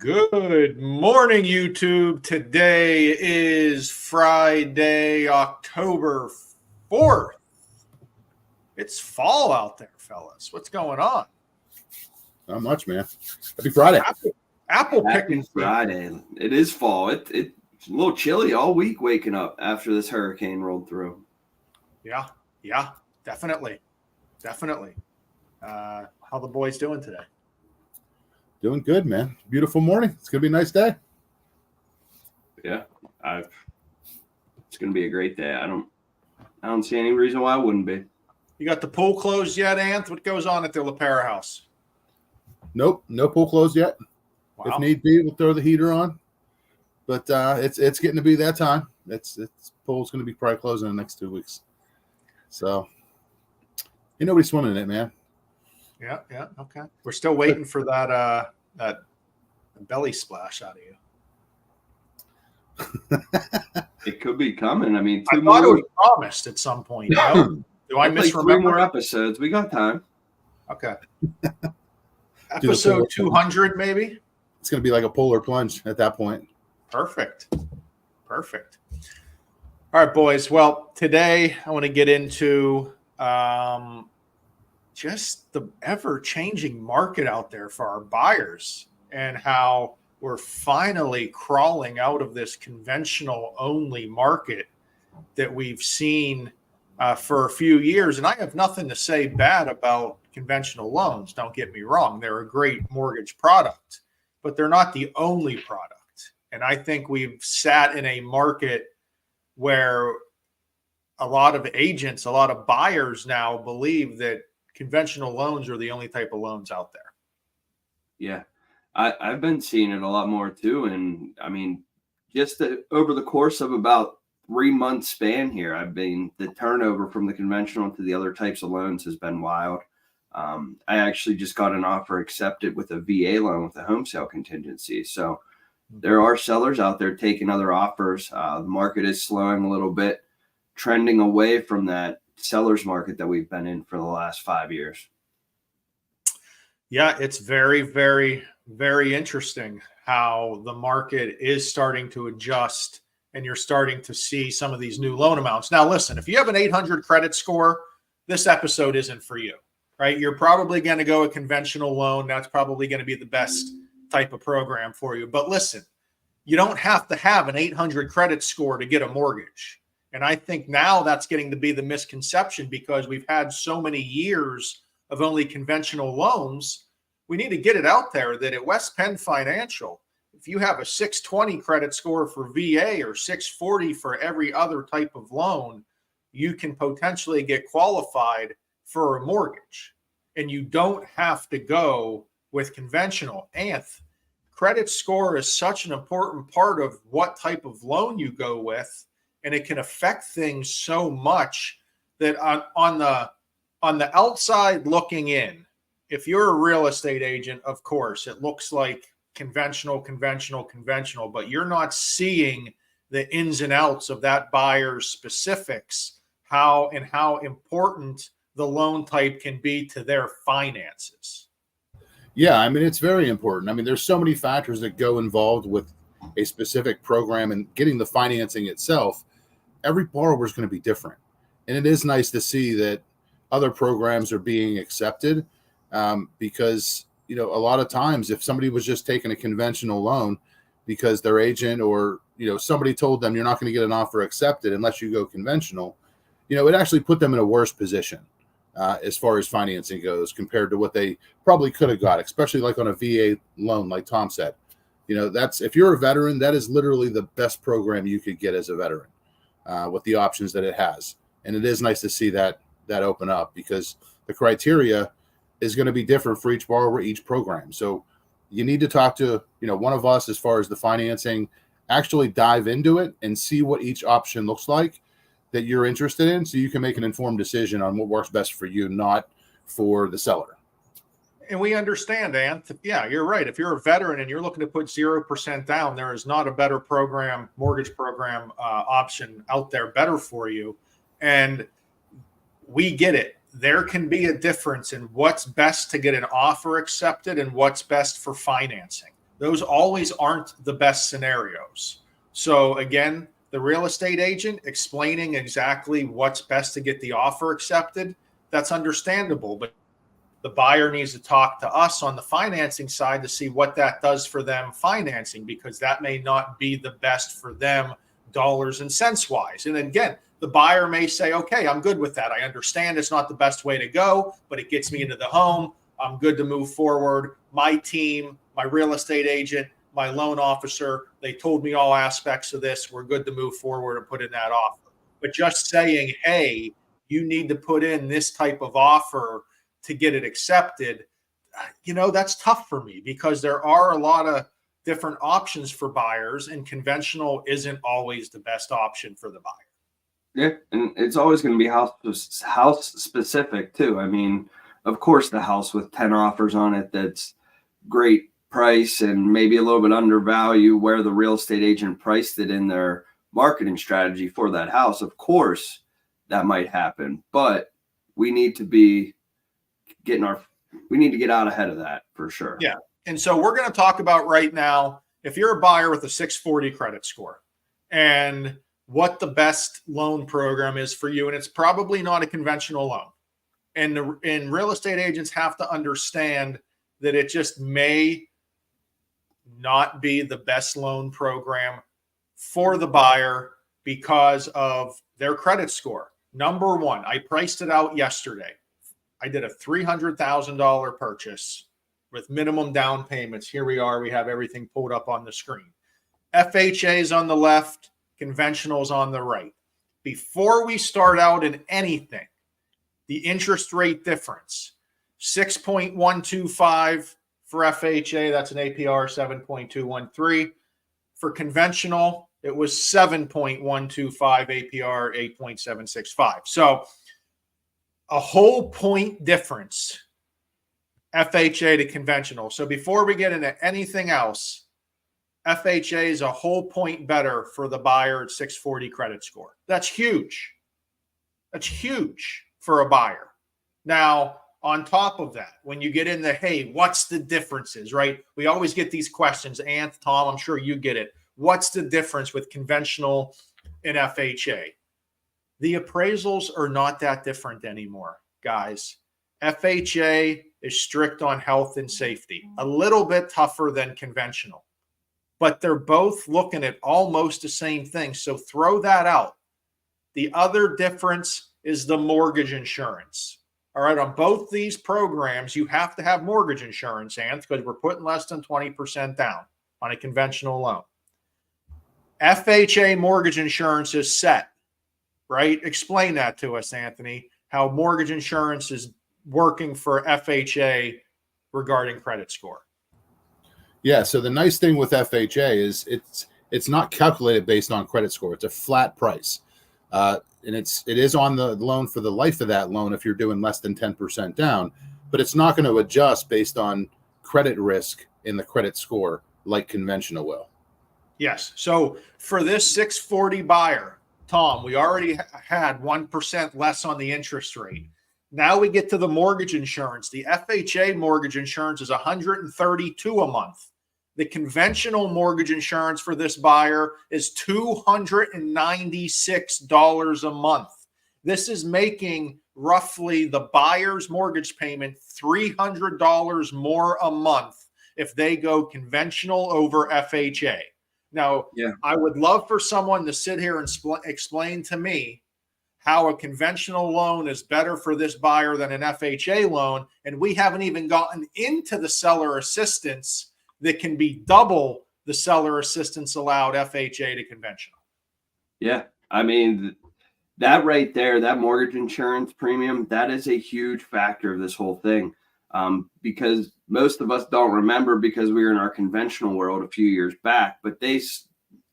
Good morning, YouTube. Today is Friday, October 4th. It's fall out there, fellas. What's going on? Not much, man. Happy Friday. Apple Happy picking Friday. It is fall. It's a little chilly all week waking up after this hurricane rolled through. Yeah, definitely. How the boys doing today? Doing good, man. Beautiful morning. It's gonna be a nice day. Yeah, it's gonna be a great day. I don't see any reason why it wouldn't be. You got the pool closed yet, Anth? What goes on at the LaPera house? Nope, no pool closed yet. Wow. If need be, we'll throw the heater on. But it's getting to be that time. It's pool's gonna be probably closing in the next 2 weeks. So ain't nobody swimming in it, man. Yeah, okay. We're still waiting for that belly splash out of you. It could be coming. I mean, I thought it was promised at some point. No? Do I misremember? 3 more episodes. We got time. Okay. Episode 200, maybe? It's going to be like a polar plunge at that point. Perfect. All right, boys. Well, today I want to get into just the ever-changing market out there for our buyers and how we're finally crawling out of this conventional-only market that we've seen for a few years. And I have nothing to say bad about conventional loans. Don't get me wrong. They're a great mortgage product, but they're not the only product. And I think we've sat in a market where a lot of agents, a lot of buyers now believe that conventional loans are the only type of loans out there. Yeah, I've been seeing it a lot more too. And I mean, just over the course of about 3 months span here, the turnover from the conventional to the other types of loans has been wild. I actually just got an offer accepted with a VA loan with a home sale contingency. So there are sellers out there taking other offers. The market is slowing a little bit, trending away from that seller's market that we've been in for the last 5 years. Yeah, it's very, very, very interesting how the market is starting to adjust and you're starting to see some of these new loan amounts. Now, listen, if you have an 800 credit score, this episode isn't for you, right? You're probably going to go a conventional loan. That's probably going to be the best type of program for you. But listen, you don't have to have an 800 credit score to get a mortgage. And I think now that's getting to be the misconception because we've had so many years of only conventional loans. We need to get it out there that at West Penn Financial, if you have a 620 credit score for VA or 640 for every other type of loan, you can potentially get qualified for a mortgage. And you don't have to go with conventional. Credit score is such an important part of what type of loan you go with. And it can affect things so much that on the outside looking in, if you're a real estate agent, of course, it looks like conventional, but you're not seeing the ins and outs of that buyer's specifics, how important the loan type can be to their finances. Yeah, I mean, it's very important. I mean, there's so many factors that go involved with a specific program and getting the financing itself. Every borrower is going to be different. And it is nice to see that other programs are being accepted because, a lot of times if somebody was just taking a conventional loan because their agent or, somebody told them you're not going to get an offer accepted unless you go conventional, it actually put them in a worse position as far as financing goes compared to what they probably could have got, especially like on a VA loan, like Tom said. That's if you're a veteran, that is literally the best program you could get as a veteran. With the options that it has. And it is nice to see that open up because the criteria is going to be different for each borrower, each program. So you need to talk to, one of us as far as the financing, actually dive into it and see what each option looks like that you're interested in so you can make an informed decision on what works best for you, not for the seller. And we understand, Anth. Yeah, you're right. If you're a veteran and you're looking to put 0% down, there is not a better program, mortgage program option out there better for you. And we get it. There can be a difference in what's best to get an offer accepted and what's best for financing. those always aren't the best scenarios. So again, the real estate agent explaining exactly what's best to get the offer accepted, that's understandable. But the buyer needs to talk to us on the financing side to see what that does for them financing, because that may not be the best for them dollars and cents wise. And then again, the buyer may say, okay, I'm good with that. I understand it's not the best way to go, but it gets me into the home. I'm good to move forward. My team, my real estate agent, my loan officer, they told me all aspects of this. We're good to move forward and put in that offer. But just saying, hey, you need to put in this type of offer to get it accepted, that's tough for me, because there are a lot of different options for buyers, and conventional isn't always the best option for the buyer. Yeah, and it's always going to be house specific too. I mean, of course, the house with 10 offers on it that's great price and maybe a little bit undervalued where the real estate agent priced it in their marketing strategy for that house. Of course, that might happen, but we need to be get out ahead of that for sure. Yeah. And so we're going to talk about right now, if you're a buyer with a 640 credit score, and what the best loan program is for you. And it's probably not a conventional loan. And real estate agents have to understand that it just may not be the best loan program for the buyer because of their credit score. Number one, I priced it out yesterday. I did a $300,000 purchase with minimum down payments. Here we are. We have everything pulled up on the screen. FHA's on the left, conventionals on the right. Before we start out in anything, the interest rate difference, 6.125 for FHA. That's an APR 7.213. For conventional, it was 7.125 APR 8.765. So a whole point difference, FHA to conventional. So before we get into anything else, FHA is a whole point better for the buyer at 640 credit score. That's huge. That's huge for a buyer. Now, on top of that, when you get into, hey, what's the differences, right? We always get these questions. Ant, Tom, I'm sure you get it. What's the difference with conventional and FHA? The appraisals are not that different anymore, guys. FHA is strict on health and safety, a little bit tougher than conventional, but they're both looking at almost the same thing. So throw that out. The other difference is the mortgage insurance. All right, on both these programs, you have to have mortgage insurance, Ant, because we're putting less than 20% down on a conventional loan. FHA mortgage insurance is set, right? Explain that to us, Anthony, how mortgage insurance is working for FHA regarding credit score. Yeah, so the nice thing with FHA is it's not calculated based on credit score. It's a flat price. And it is on the loan for the life of that loan if you're doing less than 10% down, but it's not going to adjust based on credit risk in the credit score like conventional will. Yes. So for this 640 buyer, Tom, we already had 1% less on the interest rate. Now we get to the mortgage insurance. The FHA mortgage insurance is $132 a month. The conventional mortgage insurance for this buyer is $296 a month. This is making roughly the buyer's mortgage payment $300 more a month if they go conventional over FHA. Now, I would love for someone to sit here and explain to me how a conventional loan is better for this buyer than an FHA loan, and we haven't even gotten into the seller assistance that can be double the seller assistance allowed FHA to conventional. Yeah. I mean, that right there, that mortgage insurance premium, that is a huge factor of this whole thing. Because most of us don't remember because we were in our conventional world a few years back, but they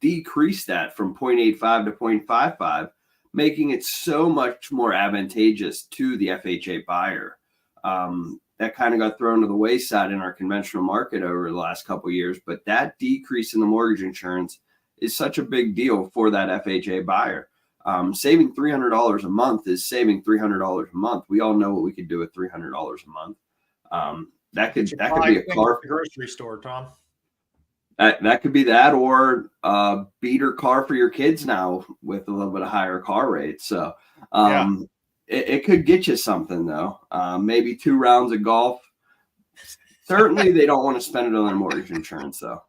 decreased that from 0.85 to 0.55, making it so much more advantageous to the FHA buyer. That kind of got thrown to the wayside in our conventional market over the last couple of years. But that decrease in the mortgage insurance is such a big deal for that FHA buyer. Saving $300 a month is saving $300 a month. We all know what we could do with $300 a month. That could be a car grocery store, Tom. That could be that, or beater car for your kids now with a little bit of higher car rates. So it could get you something though. Maybe 2 rounds of golf. Certainly, they don't want to spend it on their mortgage insurance though.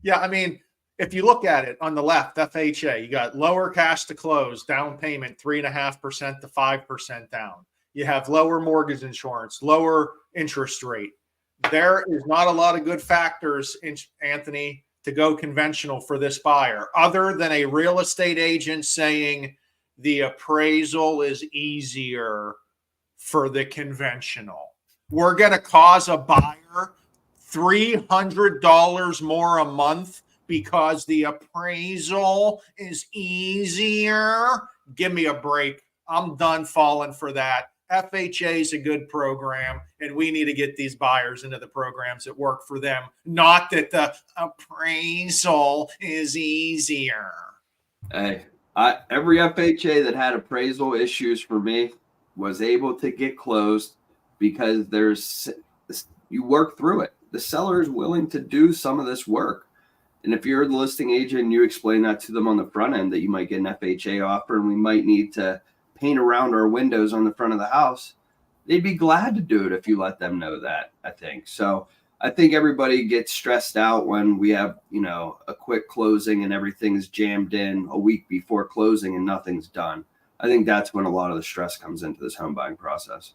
Yeah, I mean, if you look at it on the left, FHA, you got lower cash to close, down payment 3.5% to 5% down. You have lower mortgage insurance, lower interest rate. There is not a lot of good factors, Anthony, to go conventional for this buyer, other than a real estate agent saying the appraisal is easier for the conventional. We're going to cause a buyer $300 more a month because the appraisal is easier. Give me a break. I'm done falling for that. FHA is a good program, and we need to get these buyers into the programs that work for them, not that the appraisal is easier. Hey, every FHA that had appraisal issues for me was able to get closed because you work through it. The seller is willing to do some of this work. And if you're the listing agent and you explain that to them on the front end, that you might get an FHA offer and we might need to paint around our windows on the front of the house, they'd be glad to do it if you let them know that, I think. So I think everybody gets stressed out when we have, a quick closing and everything's jammed in a week before closing and nothing's done. I think that's when a lot of the stress comes into this home buying process.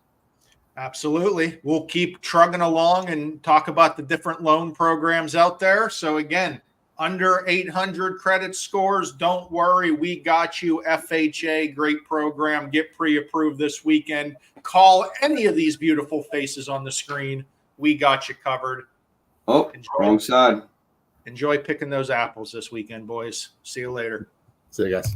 Absolutely. We'll keep trugging along and talk about the different loan programs out there. So again, under 800 credit scores, don't worry. We got you. FHA, great program. Get pre-approved this weekend. Call any of these beautiful faces on the screen. We got you covered. Oh, wrong side. Enjoy picking those apples this weekend, boys. See you later. See you guys.